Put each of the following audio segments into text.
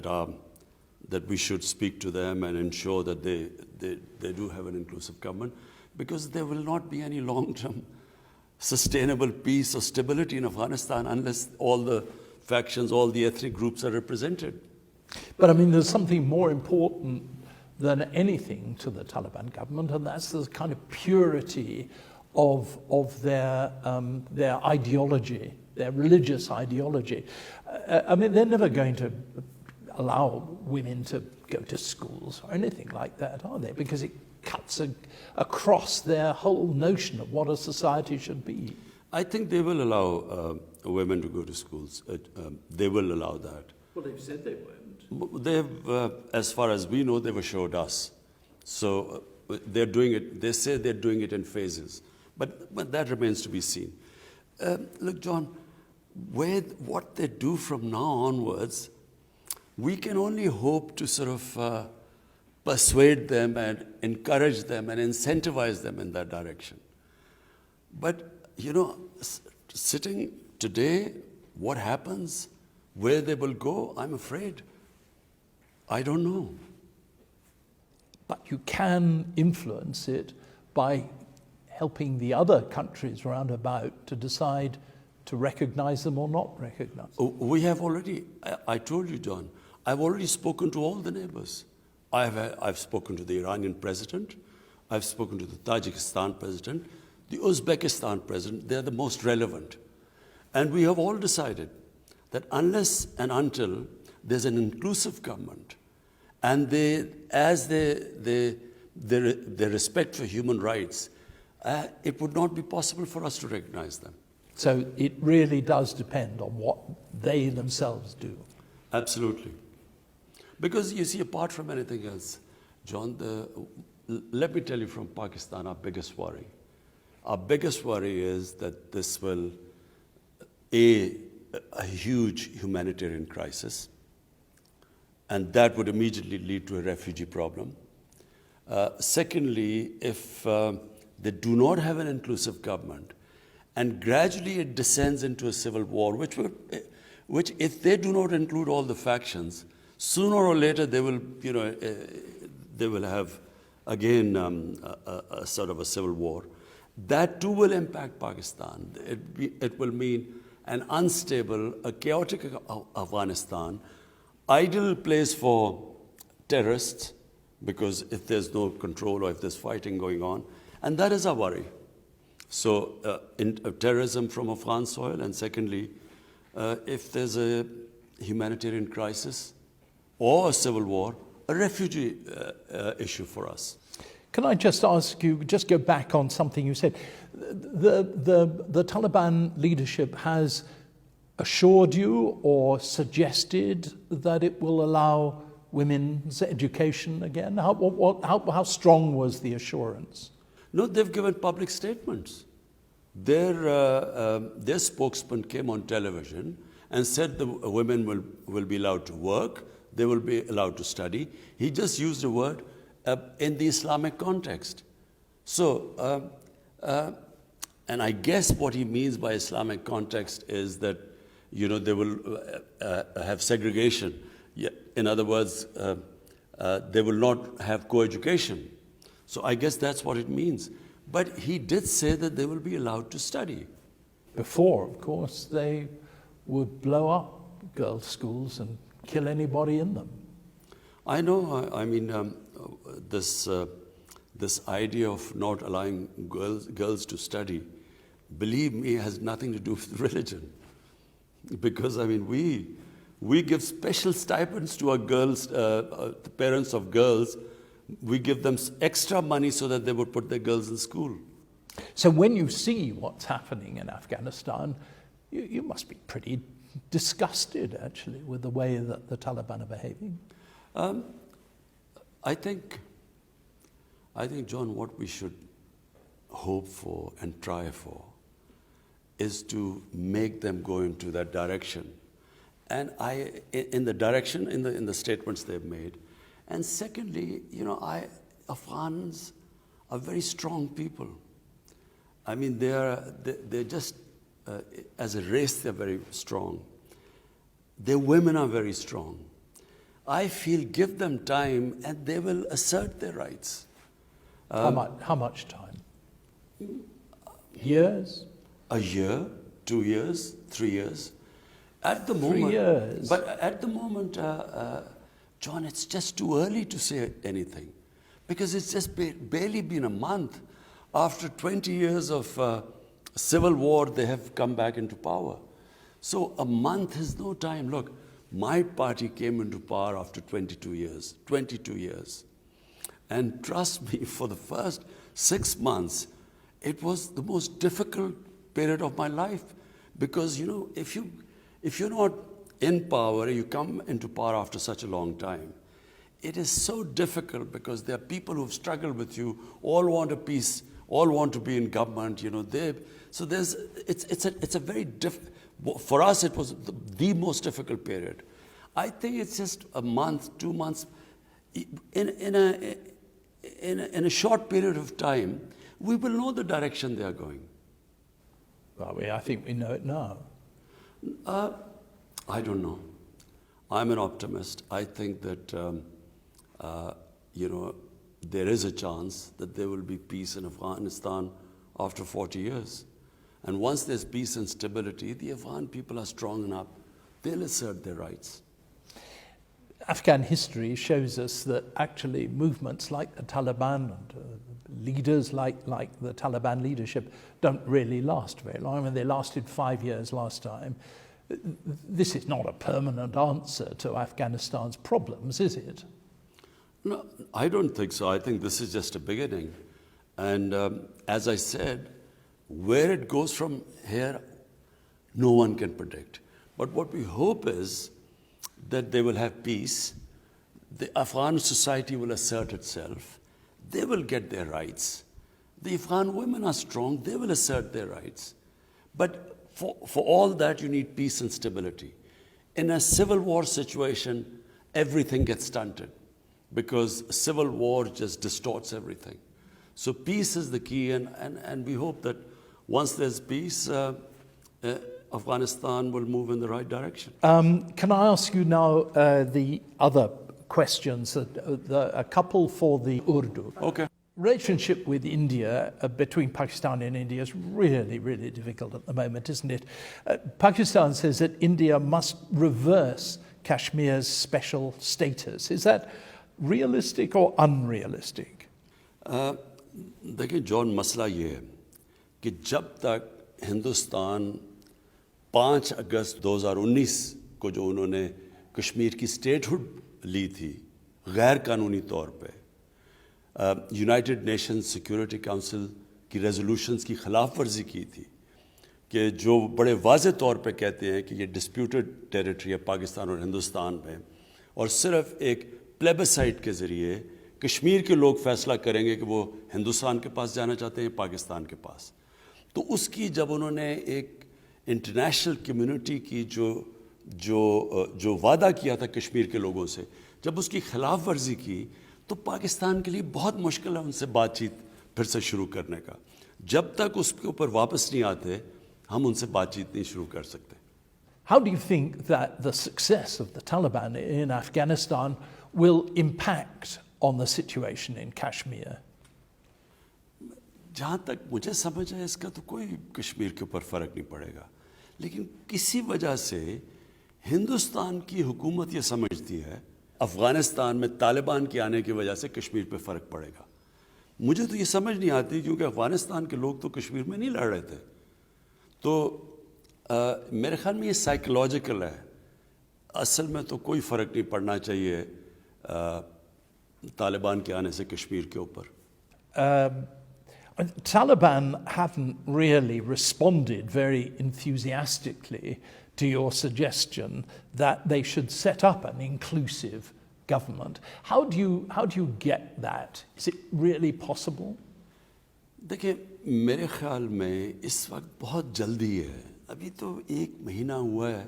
that we should speak to them and ensure that they do have an inclusive government, because there will not be any long-term sustainable peace or stability in Afghanistan unless all the factions, all the ethnic groups are represented. But I mean, there's something more important than anything to the Taliban government, and that's the kind of purity of their ideology, their religious ideology. I mean, they're never going to allow women to go to schools or anything like that, are they? Because it cuts across their whole notion of what a society should be. I think they will allow women to go to schools. They will allow that. Well, they've said they won't. They've, as far as we know, they've assured us. So they're doing it. They say they're doing it in phases, but that remains to be seen. Look, John, what they do from now onwards, we can only hope to sort of persuade them and encourage them and incentivize them in that direction. But, you know, sitting today, what happens, where they will go, I'm afraid, I don't know. But you can influence it by helping the other countries round about to decide to recognize them or not recognize them. We have already, I told you, John, I've already spoken to all the neighbors. I've spoken to the Iranian president, I've spoken to the Tajikistan president, the Uzbekistan president. They're the most relevant. And we have all decided that unless and until there's an inclusive government and their respect for human rights, it would not be possible for us to recognize them. So it really does depend on what they themselves do. Absolutely. Because you see, apart from anything else, John, let me tell you from Pakistan, our biggest worry. Our biggest worry is that this will, a huge humanitarian crisis, and that would immediately lead to a refugee problem. Secondly, if they do not have an inclusive government, and gradually it descends into a civil war, which if they do not include all the factions, sooner or later they will, they will have again a sort of a civil war. That too will impact Pakistan. It will mean an unstable, a chaotic Afghanistan, ideal place for terrorists, because if there's no control or if there's fighting going on, and that is our worry. So terrorism from Afghan soil, and secondly, if there's a humanitarian crisis or a civil war, a refugee issue for us. Can I just ask you, just go back on something you said? The Taliban leadership has assured you or suggested that it will allow women's education again? How strong was the assurance? No, they've given public statements. Their spokesman came on television and said the women will be allowed to work, they will be allowed to study. He just used a word in the Islamic context. So, and I guess what he means by Islamic context is that, they will have segregation. In other words, they will not have co-education. So I guess that's what it means. But he did say that they will be allowed to study. Before, of course, they would blow up girls' schools and kill anybody in them. I know. I mean, this idea of not allowing girls to study, believe me, has nothing to do with religion. Because, I mean, we give special stipends to our girls, the parents of girls. We give them extra money so that they would put their girls in school. So when you see what's happening in Afghanistan, you must be pretty disgusted, actually, with the way that the Taliban are behaving. I think, John, what we should hope for and try for is to make them go into that direction. And in the statements they've made. And secondly, Afghans are very strong people. I mean, they're just, as a race, they're very strong. Their women are very strong. I feel give them time and they will assert their rights. How much time? Years? A year, 2 years, 3 years. At the moment, 3 years. But at the moment, John, it's just too early to say anything, because it's just barely been a month. After 20 years of civil war, they have come back into power. So a month is no time. Look, my party came into power after 22 years. 22 years. And trust me, for the first 6 months, it was the most difficult period of my life. Because, you know, if you're not in power, you come into power after such a long time, it is so difficult, because there are people who've struggled with you, all want a peace, all want to be in government, you know. So it's a very for us, it was the most difficult period. I think it's just a month, 2 months. In a short period of time, we will know the direction they are going. Well, I think we know it now. I don't know. I'm an optimist. I think that, you know, there is a chance that there will be peace in Afghanistan after 40 years. And once there's peace and stability, the Afghan people are strong enough, they'll assert their rights. Afghan history shows us that actually movements like the Taliban and leaders like the Taliban leadership don't really last very long. I mean, they lasted 5 years last time. This is not a permanent answer to Afghanistan's problems, is it? No, I don't think so. I think this is just a beginning. And as I said, where it goes from here, no one can predict. But what we hope is that they will have peace, the Afghan society will assert itself, they will get their rights. The Afghan women are strong, they will assert their rights. But for all that, you need peace and stability. In a civil war situation, everything gets stunted, because civil war just distorts everything. So peace is the key, and we hope that once there's peace, Afghanistan will move in the right direction. Can I ask you now the other questions, a couple for the Urdu? Okay. Relationship with India, between Pakistan and India, is really, really difficult at the moment, isn't it? Pakistan says that India must reverse Kashmir's special status. Is that realistic or unrealistic? देखिए John, मसला ये है कि जब तक हिंदुस्तान 5 अगस्त 2019 को जो उन्होंने कश्मीर की स्टेटहुड ली थी गैर कानूनी तौर पे, यूनाइटेड नेशंस सिक्योरिटी काउंसिल की रेजोल्यूशंस की खिलाफ वर्जी की थी, कि जो बड़े वाज़े तौर पे कहते हैं कि ये डिस्प्यूटेड टेरिटरी है पाकिस्तान और हिंदुस्तान में, और सिर्फ एक प्लेबिसाइट के ज़रिए कश्मीर के लोग फैसला करेंगे कि वो हिंदुस्तान के पास जाना चाहते हैं पाकिस्तान के पास। तो उसकी जब उन्होंने एक इंटरनेशनल कम्युनिटी की जो वादा किया था कश्मीर के लोगों से, जब उसकी खिलाफ वर्जी की, तो पाकिस्तान के लिए बहुत मुश्किल है उनसे बातचीत फिर से शुरू करने का। जब तक उसके ऊपर वापस नहीं आते, हम उनसे बातचीत नहीं शुरू कर सकते। How do you think that the success of the Taliban in Afghanistan will impact on the situation in Kashmir? जहाँ तक मुझे समझ है, इसका तो कोई कश्मीर के ऊपर फ़र्क नहीं पड़ेगा, लेकिन किसी वजह से हिंदुस्तान की हुकूमत ये समझती है अफ़गानिस्तान में तालिबान के आने की वजह से कश्मीर पे फ़र्क पड़ेगा। मुझे तो ये समझ नहीं आती, क्योंकि अफ़गानिस्तान के लोग तो कश्मीर में नहीं लड़ रहे थे। तो मेरे ख्याल में ये साइकोलॉजिकल है, असल में तो कोई फ़र्क नहीं पड़ना चाहिए तालिबान के आने से कश्मीर के ऊपर। Taliban haven't really responded very enthusiastically to your suggestion that they should set up an inclusive government. How do you get that? Is it really possible? देखिए, मेरे ख्याल में इस वक्त बहुत जल्दी है। अभी तो 1 महीना हुआ है,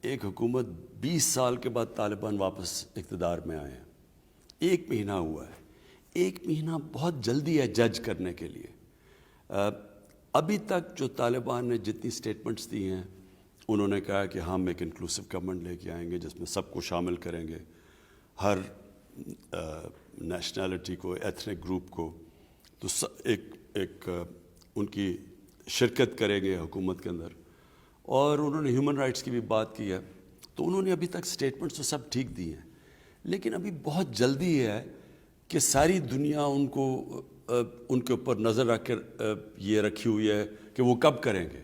एक हुकूमत 20 साल के बाद तालिबान वापस इक़्तिदार में आए हैं। 1 महीना हुआ है। 1 महीना बहुत जल्दी है जज करने के लिए। अभी तक जो तालिबान ने जितनी स्टेटमेंट्स दी हैं, उन्होंने कहा कि हम एक इंक्लूसिव गवर्नमेंट लेके आएंगे जिसमें सबको शामिल करेंगे, ہر نیشنلٹی کو, ایتھنک گروپ کو, تو ایک ان کی شرکت کریں گے حکومت کے اندر. اور انہوں نے ہیومن رائٹس کی بھی بات کی ہے. تو انہوں نے ابھی تک سٹیٹمنٹس تو سب ٹھیک دی ہیں, لیکن ابھی بہت جلدی ہے کہ ساری دنیا ان کے اوپر نظر رکھ کر یہ رکھی ہوئی ہے کہ وہ کب کریں گے.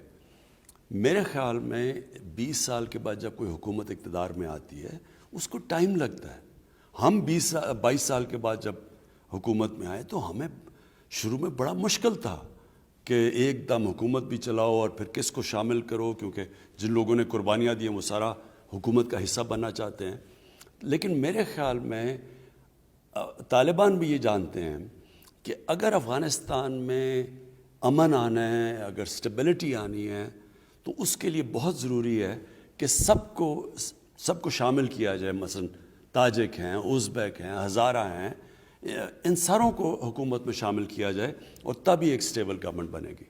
میرے خیال میں 20 سال کے بعد جب کوئی حکومت اقتدار میں آتی ہے اس کو ٹائم لگتا ہے. ہم 22 سال کے بعد جب حکومت میں آئے تو ہمیں شروع میں بڑا مشکل تھا کہ ایک دم حکومت بھی چلاؤ اور پھر کس کو شامل کرو, کیونکہ جن لوگوں نے قربانیاں دی ہیں وہ سارا حکومت کا حصہ بننا چاہتے ہیں. لیکن میرے خیال میں طالبان بھی یہ جانتے ہیں کہ اگر افغانستان میں امن آنا ہے, اگر اسٹیبلٹی آنی ہے, تو اس کے لیے بہت ضروری ہے کہ سب کو شامل کیا جائے. مثلا تاجک ہیں, ازبیک ہیں, ہزارہ ہیں, ان ساروں کو حکومت میں شامل کیا جائے اور تب ہی ایک اسٹیبل گورنمنٹ بنے گی.